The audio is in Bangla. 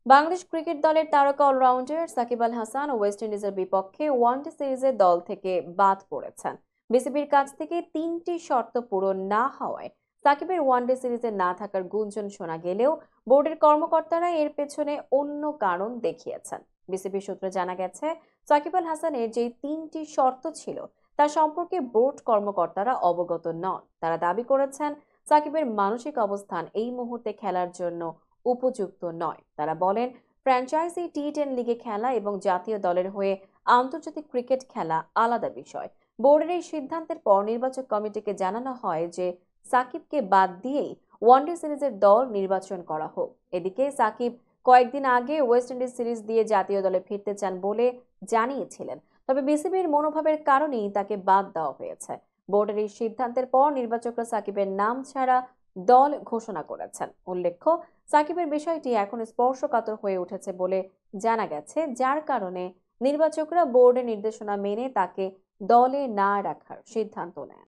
বাংলাদেশ ক্রিকেট দলের তারকা অলরাউন্ডার সাকিব আল হাসান ওয়েস্ট ইন্ডিজের বিপক্ষে ওয়ানডে সিরিজে দল থেকে বাদ পড়েছেন। বিসিবির কাছ থেকে 3টি শর্ত পূরণ না হওয়ায় সাকিবের ওয়ানডে সিরিজে না থাকার গুঞ্জন শোনা গেলেও বোর্ডের কর্মকর্তারা এর পেছনে অন্য কারণ দেখিয়েছেন। বিসিবি সূত্রে জানা গেছে, সাকিব আল হাসানের যে 3টি শর্ত ছিল তা সম্পর্কে বোর্ড কর্মকর্তারা অবগত নন। তারা দাবি করেছেন, সাকিবের মানসিক অবস্থান এই মুহূর্তে খেলার জন্য উপযুক্ত নয়। তারা বলেন, ফ্র্যাঞ্চাইজি টি10 লিগে খেলা এবং জাতীয় দলের হয়ে আন্তর্জাতিক ক্রিকেট খেলা আলাদা বিষয়। বোর্ডের এই সিদ্ধান্তের পর নির্বাচক কমিটিকে জানানো হয় যে সাকিবকে বাদ দিয়েই ওয়ানডে সিরিজের দল নির্বাচন করা হোক। এদিকে সাকিব কয়েকদিন আগে ওয়েস্ট ইন্ডিজ সিরিজ দিয়ে জাতীয় দলে ফিরতে চান বলে জানিয়েছিলেন, তবে বিসিবির মনোভাবের কারণেই তাকে বাদ দেওয়া হয়েছে। বোর্ডের এই সিদ্ধান্তের পর নির্বাচকরা সাকিবের নাম ছাড়া দল ঘোষণা করেছেন। উল্লেখ্য, সাকিবের বিষয়টি এখন স্পর্শকাতর হয়ে উঠেছে বলে জানা গেছে, যার কারণে নির্বাচকরা বোর্ডের নির্দেশনা মেনে তাকে দলে না রাখার সিদ্ধান্ত নেন।